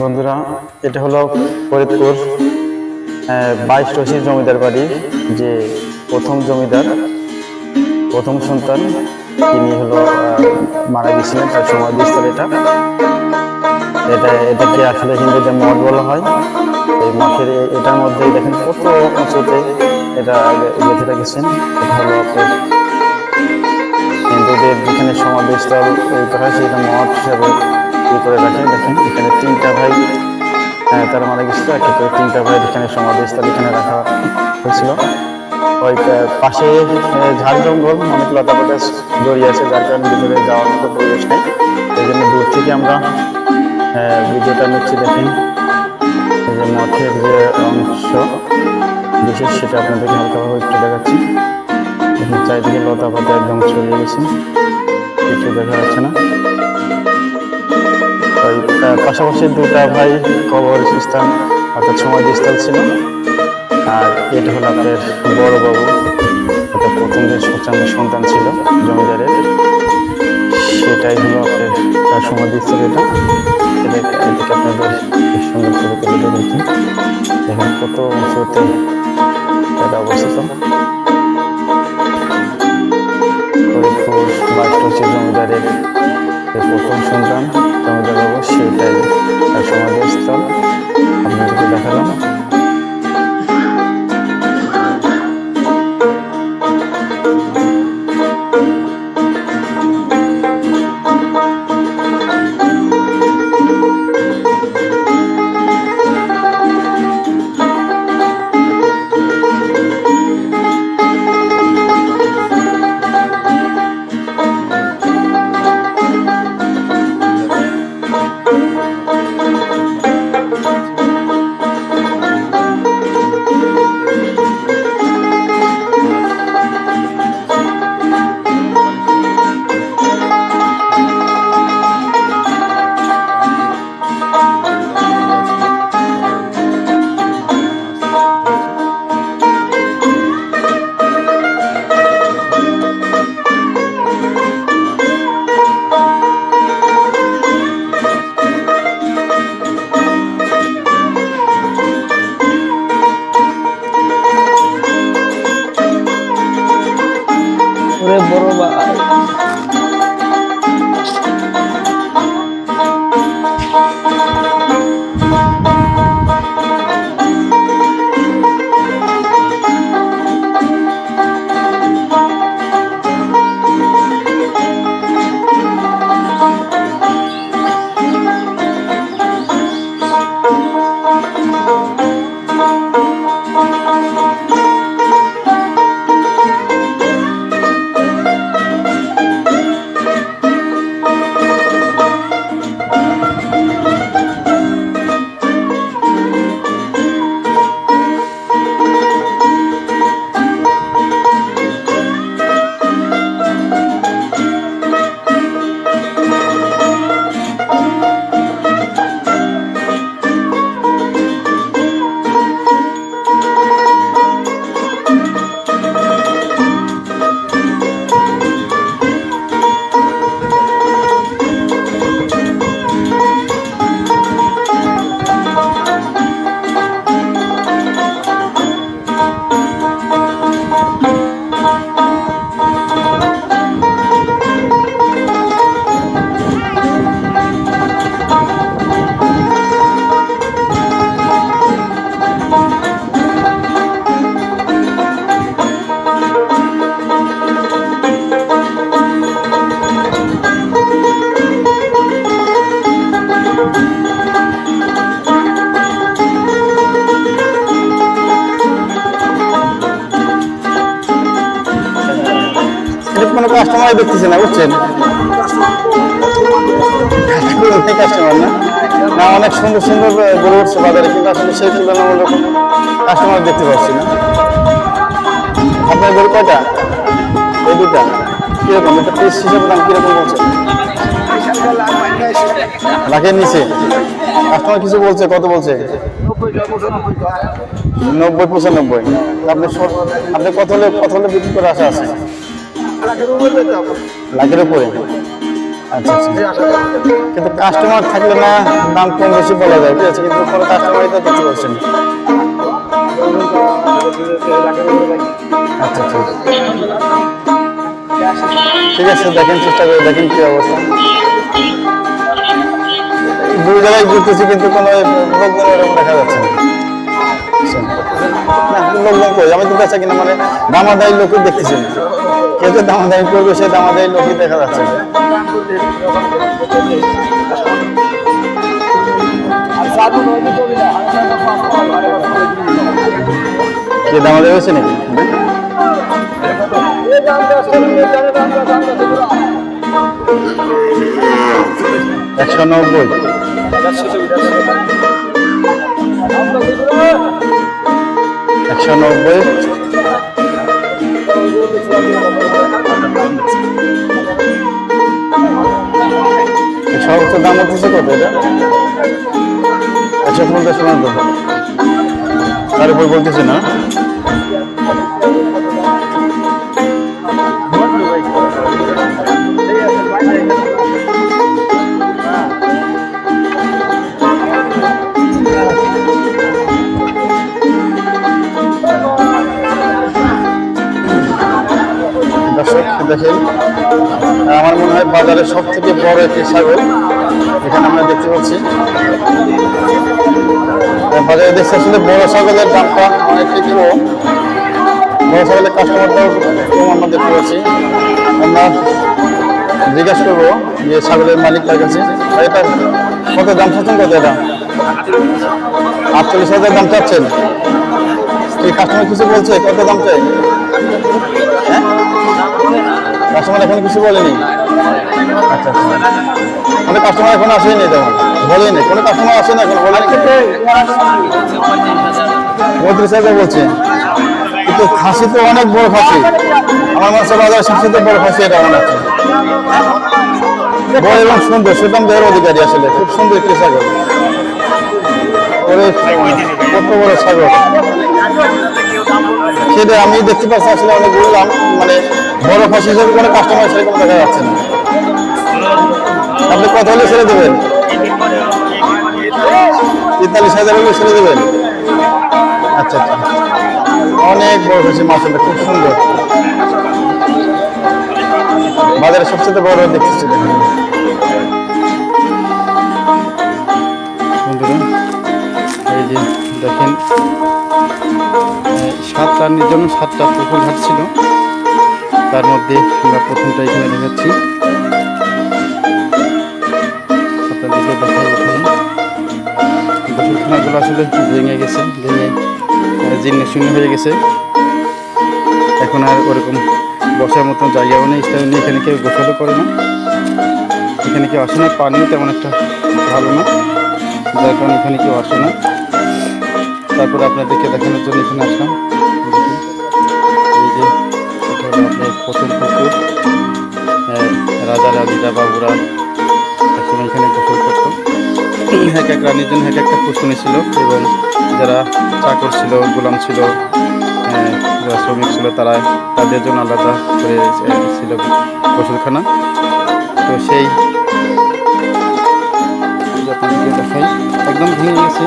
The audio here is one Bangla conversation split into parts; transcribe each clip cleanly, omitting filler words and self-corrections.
বন্ধুরা, এটা হলো ফরিদপুর 22 রশিদ জমিদার বাড়ি। যে প্রথম জমিদার, প্রথম সন্তান, তিনি হলো মারা গেছিলেন। তার সমাধিস্থল এটাকে আসলে হিন্দুদের মঠ বলা হয়। এই মঠের এটার মধ্যে দেখেন কত উঁচুতে এটা গেঁথে রেখেছেন। এটা হলো হিন্দুদের যেখানে সমাধিস্থল করা হয় সেটা মঠ হিসাবে করে রাখেন। দেখেন এখানে 3টা ভাই তারা মারা গেছিল, একটা করে 3টা ভাই এখানে সমাধিস্থল এখানে রাখা হয়েছিল। ওই পাশে ঝাড় জঙ্গল, অনেক লতা পাতা জড়িয়ে আছে, যার কারণে ভিতরে যাওয়ার মতো পরিবেশ নেই। এই জন্য দূর থেকে আমরা ভিডিওটা নিচ্ছি। দেখেন এই যে মঠের যে অংশ বিশেষ, সেটা আপনাদেরকে হালকাভাবে একটু দেখাচ্ছি। দেখুন চারিদিকে লতা পাতা একদম ছড়িয়ে গেছে, কিছু দেখা যাচ্ছে না। পাশাপাশি 2টা ভাই কবর স্থান অর্থাৎ সমাধিস্থল ছিল। আর এটা হলো আপনার বড় বাবু, এটা প্রথম যে সন্তান ছিল জমিদারের, সেটাই হলো আপনার তার সমাধিস্থল। এদিকে আপনাদের সুন্দর করে তুলে ধরেছি। দেখেন কত উঁচুতে এটা অবস্থিত। ফরিদপুর 22 রশিদ জমিদারের প্রথম সন্তান জমিদার বাবু, সেটাই তার সমাধিস্থল আপনাদেরকে দেখালাম। বড় ভাই কোনো কাস্টমার দেখতেছে না, বুঝছেন? কাস্টমার না, অনেক সুন্দর সুন্দর গরু উঠছে বাজারে, কিন্তু আসলে সেই তুলনামূলক কাস্টমার দেখতে পাচ্ছি না। আপনার গরু কয়টা? এই 2টা। কিরকম একটা পিস হিসেবে দাম কিরকম বলছে? লাখের নিচে। কাস্টমার কিছু বলছে, কত বলছে? 90-95। আপনি কত হলে বিক্রি করে আশা আছে? লাখের উপরে। আচ্ছা আচ্ছা। কিন্তু কাস্টমার থাকলে না দাম কম বেশি বলা যায়, ঠিক আছে, কিন্তু কোনো কাস্টমারই তো দেখতে পাচ্ছেন। আচ্ছা আচ্ছা, ঠিক আছে, দেখেন, চেষ্টা করে দেখেন কি অবস্থা। দুই জায়গায় ঘুরতেছি কিন্তু কোনো লোকজন এরকম দেখা যাচ্ছে না। লোকজন কই, আমি তো বেচা কিনা মানে দামাদারি লোকই দেখতেছি না। কেউ যে দামাদারি করবে সে দামাদারি লোকই দেখা যাচ্ছে না। কে দামাদারি হয়েছে নাকি? 190, 190, সর্বোচ্চ দাম হচ্ছে কত এটা? 150 টাকা। তার উপর বলতেছে না। দর্শক দেখেন, আমার মনে হয় বাজারের সব থেকে বড় একটি ছাগল এখানে আমরা দেখতে পাচ্ছি। বাজারে দেখছি আসলে বড় ছাগলের দামটা অনেকটা কম, বড় ছাগলের কাস্টমারটাও কম আমরা দেখতে পাচ্ছি। আমরা জিজ্ঞাসা করবো যে ছাগলের মালিকটার কাছে, এটা কত দাম চাচ্ছেন? কত এটা? 48,000 দাম চাচ্ছেন? এই কাস্টমার কিছু বলছে কত দাম চাই? হ্যাঁ, কাস্টমার এখন কিছু বলেনি। আচ্ছা আচ্ছা, মানে কাস্টমার এখন আসেনি, তেমন বলেনি, কোনো কাস্টমার আসে না এখন, বলেনি। 35,000 বলছে, কিন্তু খাসি তো অনেক বড় খাসি, আমার মাসে বাজারে সবচেয়ে বড় খাসি এটা মনে হচ্ছে, বড় এবং সুন্দর, সুঠাম দেহের অধিকারী, আসলে খুব সুন্দর একটি ছাগল। কত বড় ছাগল সেটা আমি দেখতে পাচ্ছি, আসলে অনেকগুলো দাম, মানে বড় খাসি হিসেবে কোনো কাস্টমার সেরকম দেখা যাচ্ছে না। আপনি কত হলে ছেড়ে দেবেন? 43,000 হলে ছেড়ে দেবেন? আচ্ছা আচ্ছা, অনেক বড় খাসি, মাশাআল্লাহ খুব সুন্দর, বাজারে সবচেয়ে বড় দেখতেছি। বন্ধুরা এই যে দেখেন, 7 রানির জন্য 7টা পুকুর ঘাট ছিল, তার মধ্যে আমরা প্রথমটা এখানে দেখাচ্ছি। আপনাদেরকে দেখাই, গোসলখানাগুলো আসলে ভেঙে গেছে, ভেঙে জীর্ণ শূন্য হয়ে গেছে। এখন আর ওরকম বসার মতন জায়গাও নেই, স্থায়ী নেই, এখানে কেউ গোসলও করে না, এখানে কেউ আসে না, পানিও তেমন একটা ভালো না, যার কারণে এখানে কেউ আসে না। তারপরে আপনাদেরকে দেখানোর জন্য এখানে আসলাম। এই যে এটা হলো আপনার প্রথম পুকুর, রাজা রাজীরা বাবুরা একসময় এখানে গোসল করতো। এক এক রানীর জন্য এক একটা পুষ্করণী ছিল, এবং যারা চাকর ছিল, গোলাম ছিল, যারা শ্রমিক ছিল, তাদের জন্য আলাদা করে ছিল গোসলখানা। তো সেই দেখাই, একদম ভেঙে গেছে,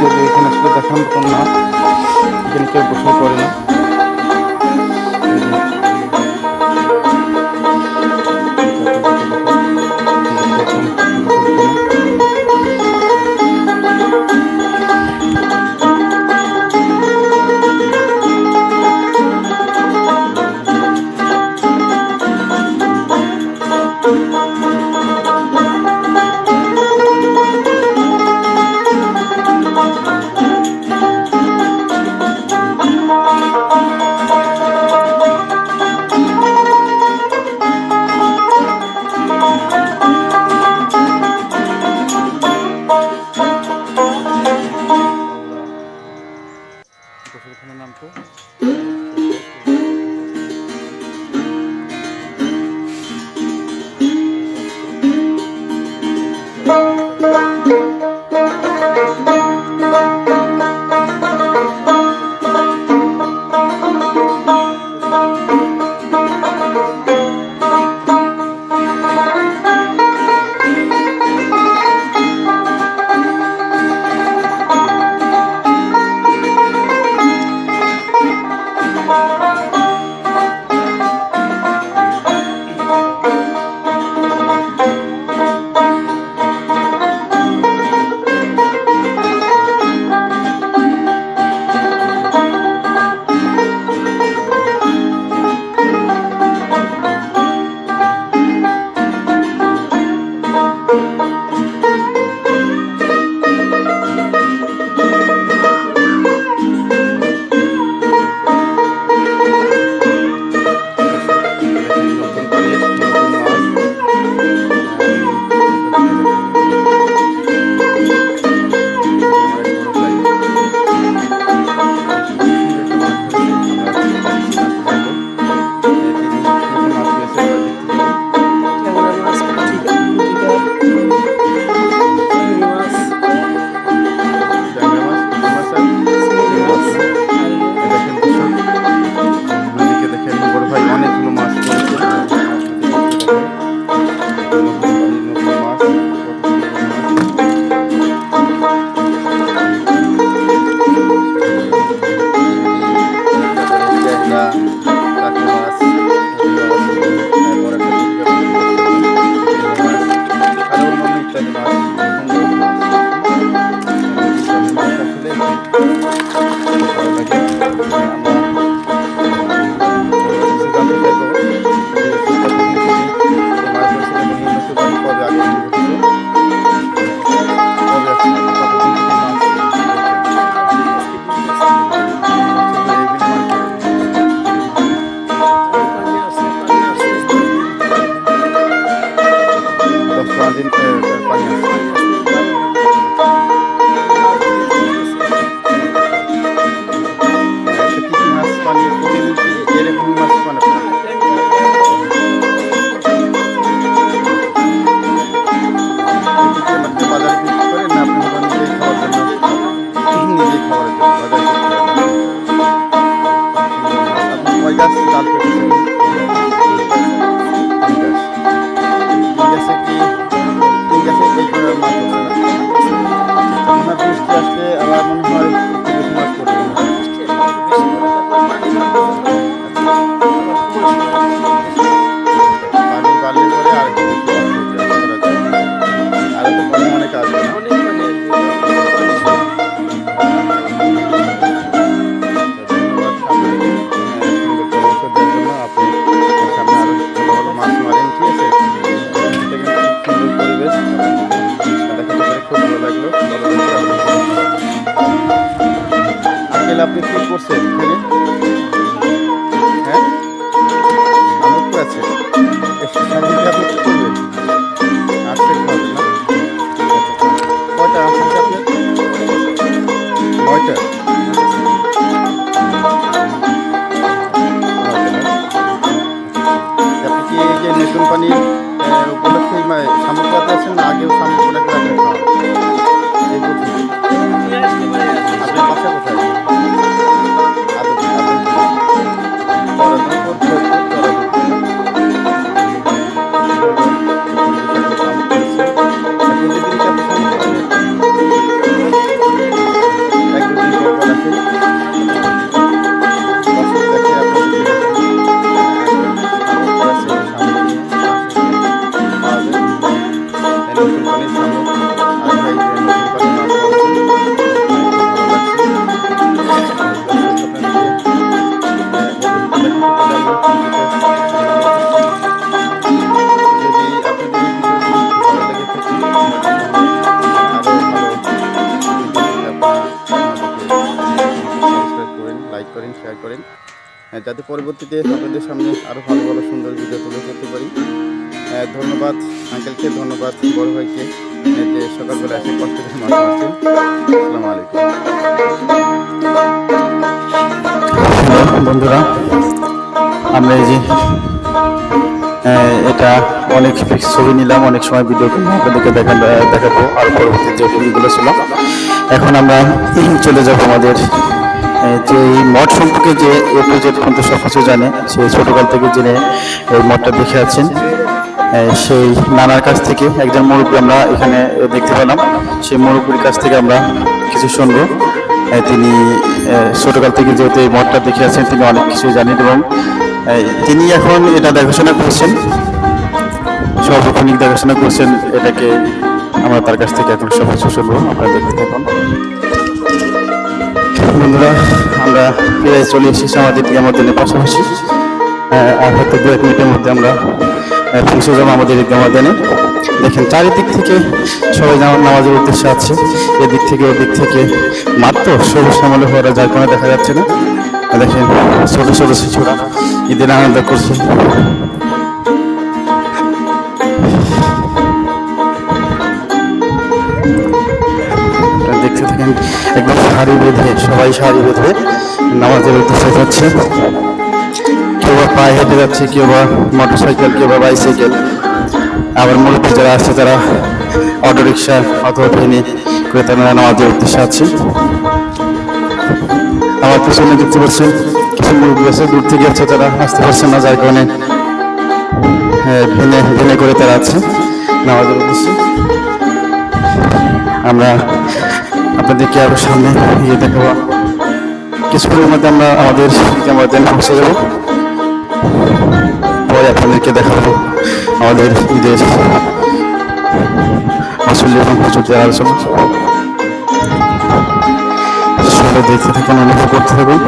যদি এখানে আসলে দেখার মতন না, এখানে কেউ গোসল করে না। গোসলখানার নাম তো সকালে আপনি কি করছেন এখানে? হ্যাঁ, আমোদ আছে। এসে সামনে আপনি কি করবেন? আসতে খাবেন না? কয়টা আসছে আপনার? 9টা। আপনি কি এই যে নতুন পানি উপলক্ষে শামুক পাতা আছেন না আগেও শামুক করে আপনি খাওয়ান? এই প্রথম। আপনার বাসা কোথায়? শেয়ার করেন যাতে পরবর্তীতে আপনাদের সামনে আরও ভালো ভালো সুন্দর ভিডিও তুলে ধরতে পারি। ধন্যবাদ আঙ্কেলকে, ধন্যবাদ বড় ভাইকে যে সকালবেলা এসে কষ্ট করে মাছ মারছেন। আসসালামু আলাইকুম বন্ধুরা, আমরা এই যে এটা অনেক ছবি নিলাম, অনেক সময় ভিডিও আপনাদেরকে দেখাবো আর পরবর্তী যে ভিডিওগুলো ছিল। এখন আমরা চলে যাব আমাদের যে এই মঠ সম্পর্কে যে এ টু জেড পর্যন্ত সব কিছু জানে, সেই ছোটকাল থেকে জেনে এই মঠটা দেখে আছেন, সেই নানার কাছ থেকে একজন মুরব্বী আমরা এখানে দেখতে পেলাম। সেই মুরব্বীর কাছ থেকে আমরা কিছু শুনবো। তিনি ছোটকাল থেকে যেহেতু এই মঠটা দেখে আছেন, তিনি অনেক কিছু জানেন এবং তিনি এখন এটা দেখাশোনা করছেন, সর্বক্ষণিক দেখাশোনা করছেন এটাকে। আমরা তার কাছ থেকে এখন সব কিছু শুনবো, আপনারা দেখতে থাকুন। বন্ধুরা, আমরা প্রায় চলে এসেছি আমাদের ঈদগাহ পাশাপাশি, আর হয়তো 2-1 মিনিটের মধ্যে আমরা পৌঁছে যাবো আমাদের ঈদগাহ। দেখেন চারিদিক থেকে সবাই নামাজের উদ্দেশ্যে আছে, এদিক থেকে ওদিক থেকে। মাত্র সবুজ শ্যামলে হওয়ার যার কোনো দেখা যাচ্ছে না। দেখেন ছোট ছোট শিশুরা ঈদের আনন্দ করছে। দেখতে থাকেন একদম সারি বেঁধে, সবাই সারি বেঁধে নামাজের উদ্দেশ্যে যাচ্ছে। কেউ বা পায়ে হেঁটে যাচ্ছে, কেউ বা মোটর সাইকেল, কেউ বা বাইসাইকেল। আবার মুরব্বী যারা আসছে তারা অটোরিকশা অথবা ট্রেনে করে তারা নামাজের উদ্দেশ্যে আছে। আমার পিছনে দেখতে পাচ্ছেন কিছু মুরব্বী আছে, দূর থেকে আছে, তারা আসতে পারছে না, যার কারণে ভেনে করে তারা আছে নামাজের উদ্দেশ্যে। আমরা আপনাদেরকে আরো সামনে গিয়ে দেখাবো। কিছুক্ষণের মধ্যে আমরা আমাদের পৌঁছে যাবো, পরে আপনাদেরকে দেখাবো আমাদের ঈদের আসল এবং প্রচুর আলোচনা। সবাই দেখতে থাকুন, অনুভব করতে থাকুন।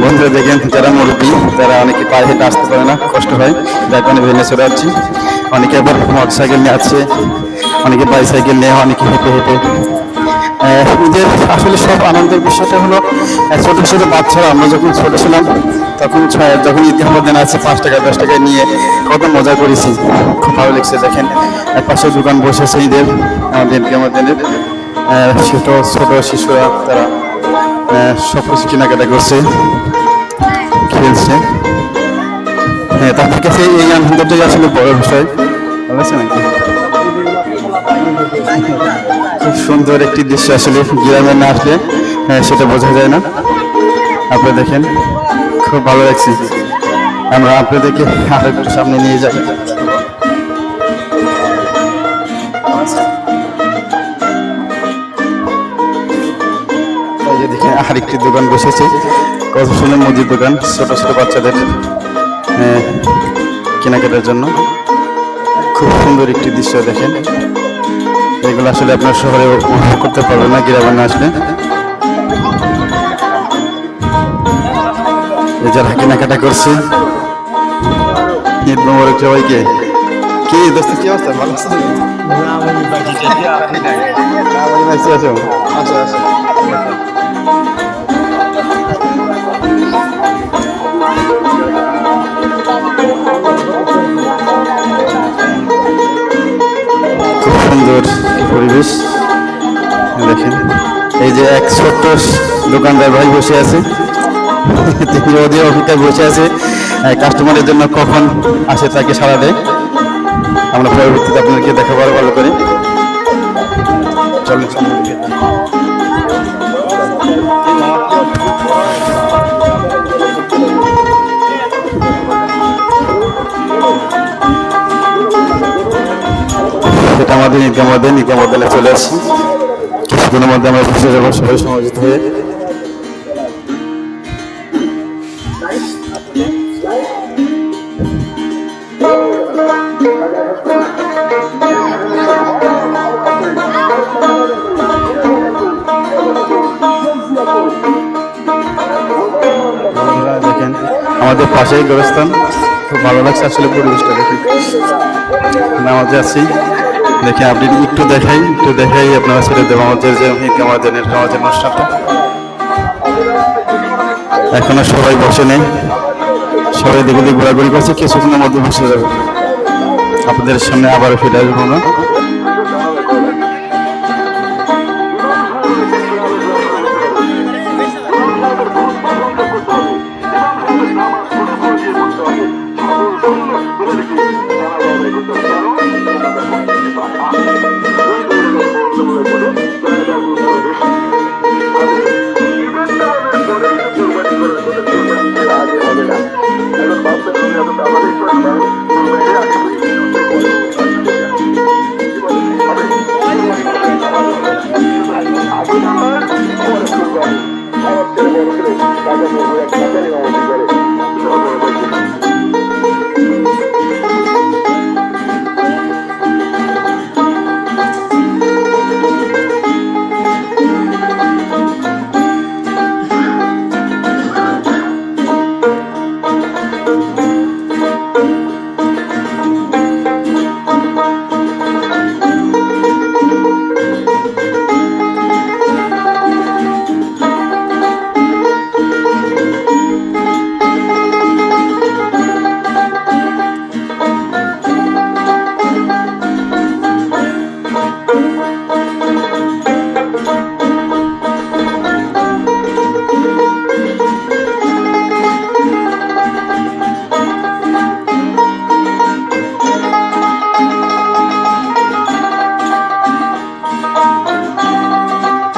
বন্ধুরা দেখেন, যারা মুরব্বী তারা অনেকে পায়ে হেঁটে আসতে পারে না, কষ্ট হয়, যার কারণে ভেঙে চলে যাচ্ছি। অনেকে আবার মোটর সাইকেল নিয়ে আসছে, অনেকে বাইসাইকেল নিয়ে, অনেকে হেঁটে হেঁটে। ঈদের আসলে সব আনন্দের বিষয়টা হলো ছোটো ছোটো বাচ্চারা, আমরা যখন ছোটো ছিলাম তখন যখন ঈদগাহ ময়দানে আছে 5 টাকা 10 টাকা নিয়ে কত মজা করেছি, খুব ভালো লেগেছে। দেখেন একপাশে দোকান বসেছে ঈদের, আমাদের ঈদগাহ ময়দানের ছোট ছোট শিশুরা তারা সব কিছু কেনাকাটা করছে, খেলছে। তাদের কাছে এই আনন্দটাই আসলে বড় বিষয়, বুঝছে নাকি? খুব সুন্দর একটি দৃশ্য, আসলে গ্রামে না আসলে সেটা বোঝা যায় না। আপনারা দেখেন খুব ভালো লাগছে। আমরা আপনাদেরকে আরো একটু সামনে নিয়ে যাই। দেখেন আরেকটি দোকান বসেছে, কত সুন্দর মুদির দোকান, ছোট ছোট বাচ্চাদের কেনাকাটার জন্য। খুব সুন্দর একটি দৃশ্য দেখেন। এগুলো আসলে আপনার শহরে উপভোগ করতে পারবেন না গ্রামে না আসলে। এই যারা কেনাকাটা করছে, ঈদ মোবারক সবাইকে। কি দোস্ত, কি অবস্থা, ভালো আছো? আচ্ছা আচ্ছা। খুব সুন্দর পরিবেশ দেখেন। এই যে এক ছোট্ট দোকানদার ভাই বসে আছে, তিনি ওদের অপেক্ষায় বসে আছে কাস্টমারের জন্য কখন আসে তাকে সাড়া দেয়। আমরা পরবর্তীতে আপনাদেরকে দেখাবো আরো ভালো করে। চলেন সামনের দিকে। এটা আমাদের ঈদগাহ ময়দান, ঈদগাহ ময়দানে চলে আসছি। কিছুদিনের মধ্যে আমরা বসে যাবো সবাই সমাবেত হয়ে। দেখেন আমাদের পাশেই গোরস্থান, খুব ভালো লাগছে আসলে পরিবেশটা দেখে। নামাজে আছি, দেখে আপনি একটু দেখাই আপনারা ছেড়ে দেবো আমাদের যে আমাদের অনুষ্ঠানটা। এখনো সবাই বসে নেই, সবাই দিকে দিকে ঘোরাঘুরি করছে, কিছুক্ষণের মধ্যে বসে যাবে। আপনাদের সামনে আবারও ফিরে আসবো না। Thank you.